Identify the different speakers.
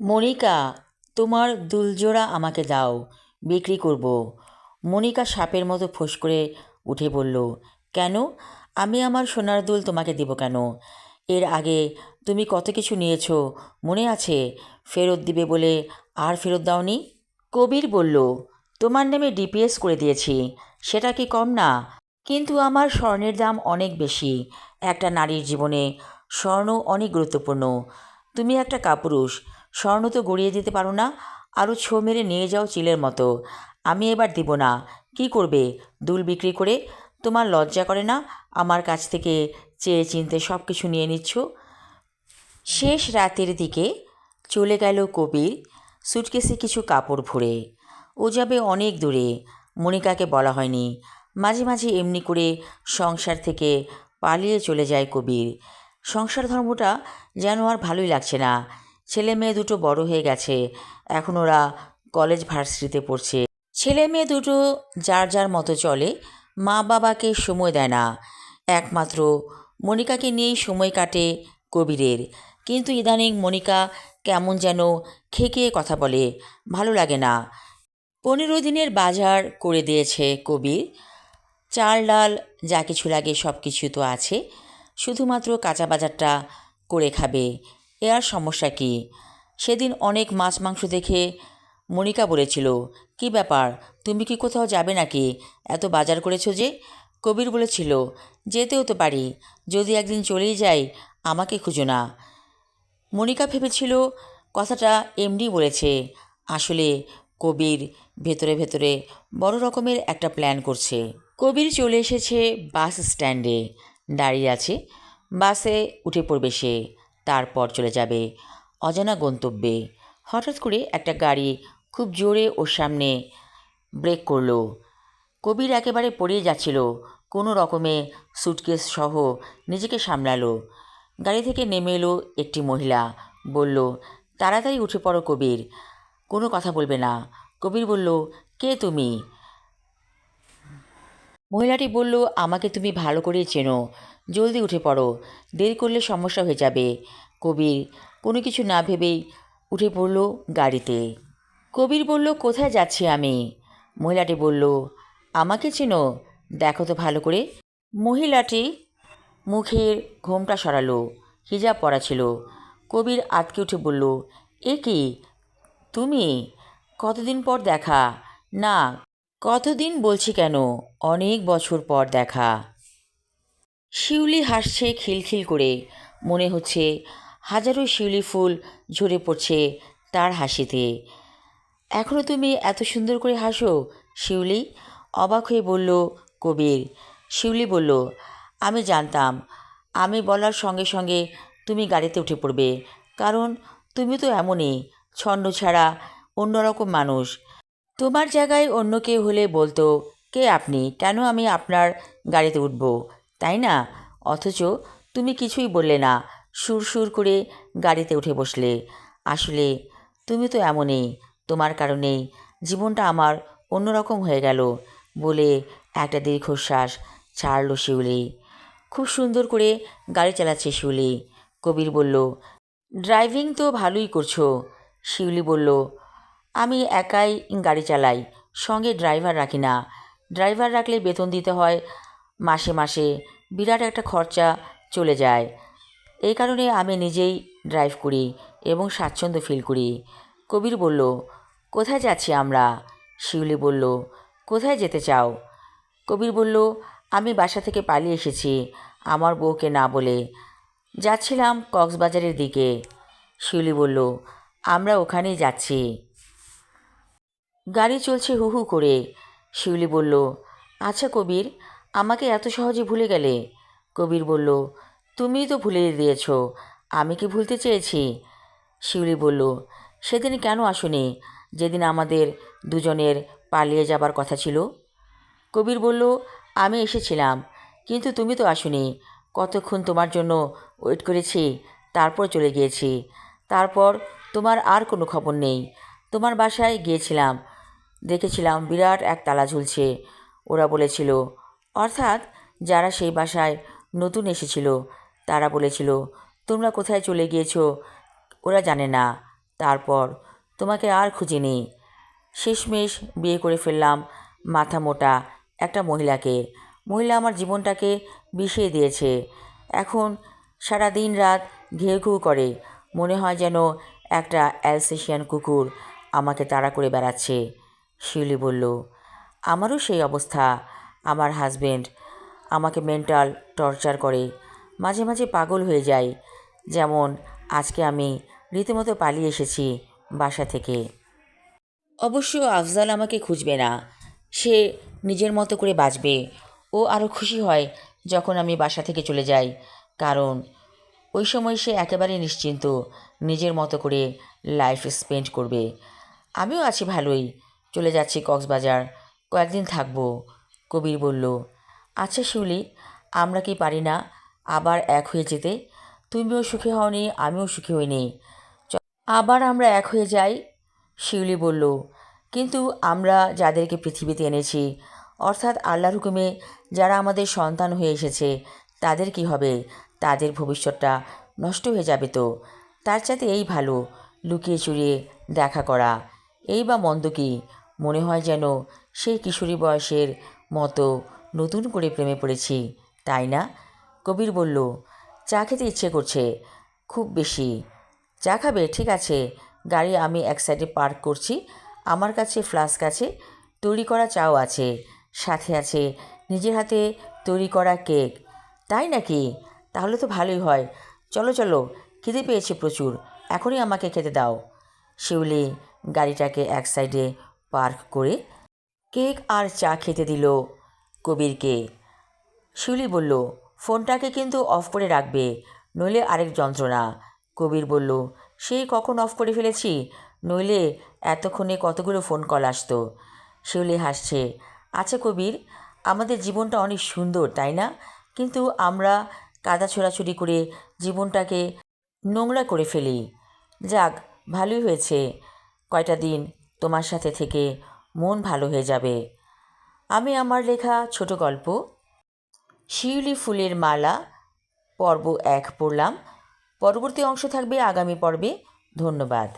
Speaker 1: মনিকা, তোমার দুলজোড়া আমাকে দাও, বিক্রি করব। মনিকা সাপের মতো ফোঁস করে উঠে বলল, কেন? আমি আমার সোনার দুল তোমাকে দেব কেন? এর আগে তুমি কত কিছু নিয়েছো, মনে আছে? ফেরত দিবে বলে আর ফেরত দাওনি। কবির বলল, তোমার নামে ডিপিএস করে দিয়েছি, সেটা কি কম না? কিন্তু আমার স্বর্ণের দাম অনেক বেশি। একটা নারীর জীবনে স্বর্ণ অনেক গুরুত্বপূর্ণ। তুমি একটা কাপুরুষ, স্বর্ণ তো গড়িয়ে দিতে পারো না, আরও ছো মেরে নিয়ে যাও চিলের মতো। আমি এবার দিব না। কি করবে দুল বিক্রি করে? তোমার লজ্জা করে না আমার কাছ থেকে চেয়ে চিনতে সব কিছু নিয়ে নিচ্ছ? শেষ রাতের দিকে চলে গেল কবির সুটকেসে কিছু কাপড় ভরে। ও যাবে অনেক দূরে, মনিকাকে বলা হয়নি। মাঝে মাঝে এমনি করে সংসার থেকে পালিয়ে চলে যায় কবির। সংসার ধর্মটা যেন আর ভালোই লাগছে না। ছেলে মেয়ে দুটো বড় হয়ে গেছে, এখন ওরা কলেজ ভার্সিটিতে পড়ছে। ছেলে মেয়ে দুটো যার যার মতো চলে, মা বাবাকে সময় দেয় না। একমাত্র মনিকাকে নিয়েই সময় কাটে কবিরের। কিন্তু ইদানিং মনিকা কেমন যেন খেকিয়ে কথা বলে, ভালো লাগে না। 15 দিনের বাজার করে দিয়েছে কবির। চাল ডাল যা কিছু লাগে সব কিছু তো আছে, শুধুমাত্র কাঁচা বাজারটা করে খাবে। এ আর সমস্যা কি? সেদিন অনেক মাছ মাংস দেখে মনিকা বলেছিল, কি ব্যাপার, তুমি কি কোথাও যাবে নাকি? এত বাজার করেছো যে? কবির বলেছিল, যেতেও তো পারি, যদি একদিন চলেই যাই, আমাকে খুঁজো না। মনিকা ভেবেছিল কথাটা এমডি বলেছে। আসলে কবির ভেতরে ভেতরে বড় রকমের একটা প্ল্যান করছে। কবির চলে এসেছে বাস স্ট্যান্ডে, দাঁড়িয়ে আছে। বাসে উঠে পড়বে সে, তারপর চলে যাবে অজানা গন্তব্যে। হঠাৎ করে একটা গাড়ি খুব জোরে ওর সামনে ব্রেক করলো। কবির একেবারে পড়িয়ে যাচ্ছিল, কোনো রকমে সুটকেস সহ নিজেকে সামলালো। গাড়ি থেকে নেমে এলো একটি মহিলা, বলল, তাড়াতাড়ি উঠে পড়ো কবির, কোনো কথা বলবে না। কবির বলল, কে তুমি? মহিলাটি বলল, আমাকে তুমি ভালো করেই চেনো, জলদি উঠে পড়ো, দেরি করলে সমস্যা হয়ে যাবে। কবির কোনো কিছু না ভেবেই উঠে পড়ল গাড়িতে। কবির বলল, কোথায় যাচ্ছি আমি? মহিলাটি বলল, আমাকে চেনো? দেখো তো ভালো করে। মহিলাটি মুখের ঘোমটা সরালো, হিজাব পরা ছিল। কবির আঁতকে উঠে বলল, এ কি তুমি? কতদিন পর দেখা। না, কতদিন বলছি কেন, অনেক বছর পর দেখা। শিউলি হাসছে খিলখিল করে, মনে হচ্ছে হাজারো শিউলি ফুল ঝরে পড়ছে তার হাসিতে। এখনও তুমি এত সুন্দর করে হাসো শিউলি? অবাক হয়ে বলল কবির। শিউলি বলল, আমি জানতাম আমি বলার সঙ্গে সঙ্গে তুমি গাড়িতে উঠে পড়বে, কারণ তুমি তো এমনই ছন্ন ছাড়া অন্যরকম মানুষ। তোমার জায়গায় অন্য কেউ হলে বলতো, কে আপনি, কেন আমি আপনার গাড়িতে উঠব, তাই না? অথচ তুমি কিছুই বললে না, সুর করে গাড়িতে উঠে বসলে। আসলে তুমি তো এমনই, তোমার কারণেই জীবনটা আমার অন্যরকম হয়ে গেল। বলে একটা দীর্ঘশ্বাস ছাড়ল শিউলি। খুব সুন্দর করে গাড়ি চালাচ্ছে শিউলি। কবির বলল, ড্রাইভিং তো ভালোই করছো। শিউলি বলল, আমি একাই গাড়ি চালাই, সঙ্গে ড্রাইভার রাখি না। ড্রাইভার রাখলে বেতন দিতে হয় মাসে মাসে, বিরাট একটা খরচা চলে যায়। এই কারণে আমি নিজেই ড্রাইভ করি এবং স্বাচ্ছন্দ্য ফিল করি। কবির বলল, কোথায় যাচ্ছি আমরা? শিউলি বলল, কোথায় যেতে চাও? কবির বলল, আমি বাসা থেকে পালিয়ে এসেছি আমার বউকে না বলে, যাচ্ছিলাম কক্সবাজারের দিকে। শিউলি বলল, আমরা ওখানেই যাচ্ছি। গাড়ি চলছে হু হু করে। শিউলি বলল, আচ্ছা কবির, আমাকে এত সহজে ভুলে গেলে? কবির বলল, তুমিই তো ভুলে দিয়েছ, আমি কি ভুলতে চেয়েছি? শিউলি বলল, সেদিন কেন আসোনি, যেদিন আমাদের দুজনের পালিয়ে যাবার কথা ছিল? কবির বলল, আমি এসেছিলাম, কিন্তু তুমি তো আসোনি। কতক্ষণ তোমার জন্য ওয়েট করেছি, তারপর চলে গিয়েছি। তারপর তোমার আর কোনো খবর নেই। তোমার বাসায় গিয়েছিলাম, দেখেছিলাম বিরাট এক তালা ঝুলছে। ওরা বলেছিল, অর্থাৎ যারা সেই বাসায় নতুন এসেছিল তারা বলেছিল, তোমরা কোথায় চলে গিয়েছো ওরা জানে না, তারপর তোমাকে আর খুঁজিনি। শেষমেশ বিয়ে করে ফেললাম মাথা মোটা একটা মহিলাকে। মহিলা আমার জীবনটাকে বিষিয়ে দিয়েছে। এখন সারা দিন রাত ঘেউ ঘেউ করে, মনে হয় যেন একটা অ্যালসেশিয়ান কুকুর আমাকে তাড়া করে বেড়াচ্ছে। শিউলি বলল, আমারও সেই অবস্থা। আমার হাজবেন্ড আমাকে মেন্টাল টর্চার করে, মাঝে মাঝে পাগল হয়ে যায়। যেমন আজকে আমি রীতিমতো পালিয়ে এসেছি বাসা থেকে। অবশ্য আফজাল আমাকে খুঁজবে না, সে নিজের মতো করে বাঁচবে। ও আরও খুশি হয় যখন আমি বাসা থেকে চলে যাই, কারণ ওই সময় সে একেবারে নিশ্চিন্ত, নিজের মতো করে লাইফ স্পেন্ড করবে। আমিও আছি ভালোই, চলে যাচ্ছি কক্সবাজার, কয়েকদিন থাকবো। কবির বলল, আচ্ছা শিউলি, আমরা কি পারি না আবার এক হয়ে যেতে? তুমিও সুখী হওনি, আমিও সুখী হইনি, আবার আমরা এক হয়ে যাই। শিউলি বলল, কিন্তু আমরা যাদেরকে পৃথিবীতে এনেছি, অর্থাৎ আল্লাহর হুকুমে যারা আমাদের সন্তান হয়ে এসেছে, তাদের কি হবে? তাদের ভবিষ্যৎটা নষ্ট হয়ে যাবে তো। তার চাইতে এই ভালো, লুকিয়ে চুরিয়ে দেখা করা। এই বা মন্দ কি? মনে হয় যেন সেই কিশোরী বয়সের মতো নতুন করে প্রেমে পড়েছি, তাই না? কবির বলল, চা খেতে ইচ্ছে করছে খুব বেশি। চা খাবে? ঠিক আছে, গাড়ি আমি এক সাইডে পার্ক করছি। আমার কাছে ফ্লাস্ক আছে, তৈরি করা চাও আছে, সাথে আছে নিজের হাতে তৈরি করা কেক। তাই নাকি? তাহলে তো ভালোই হয়। চলো চলো, খিদে পেয়েছে প্রচুর, এখনই আমাকে খেতে দাও। শিউলি গাড়িটাকে এক সাইডে পার্ক করে কেক আর চা খেতে দিল কবিরকে। শিউলি বলল, ফোনটাকে কিন্তু অফ করে রাখবে, নইলে আরেক যন্ত্রণা। কবির বলল, সেই কখন অফ করে ফেলেছি, নইলে এতক্ষণে কতগুলো ফোন কল আসতো। শিউলি হাসছে, আচ্ছা কবির, আমাদের জীবনটা অনেক সুন্দর, তাই না? কিন্তু আমরা কাদা ছোড়াছুড়ি করে জীবনটাকে নোংরা করে ফেলি। যাক, ভালোই হয়েছে, কয়টা দিন তোমার সাথে থেকে মন ভালো হয়ে যাবে। আমি আমার লেখা ছোট গল্প শিউলি ফুলের মালা পর্ব 1 পড়লাম। পরবর্তী অংশ থাকবে আগামী পর্বে। ধন্যবাদ।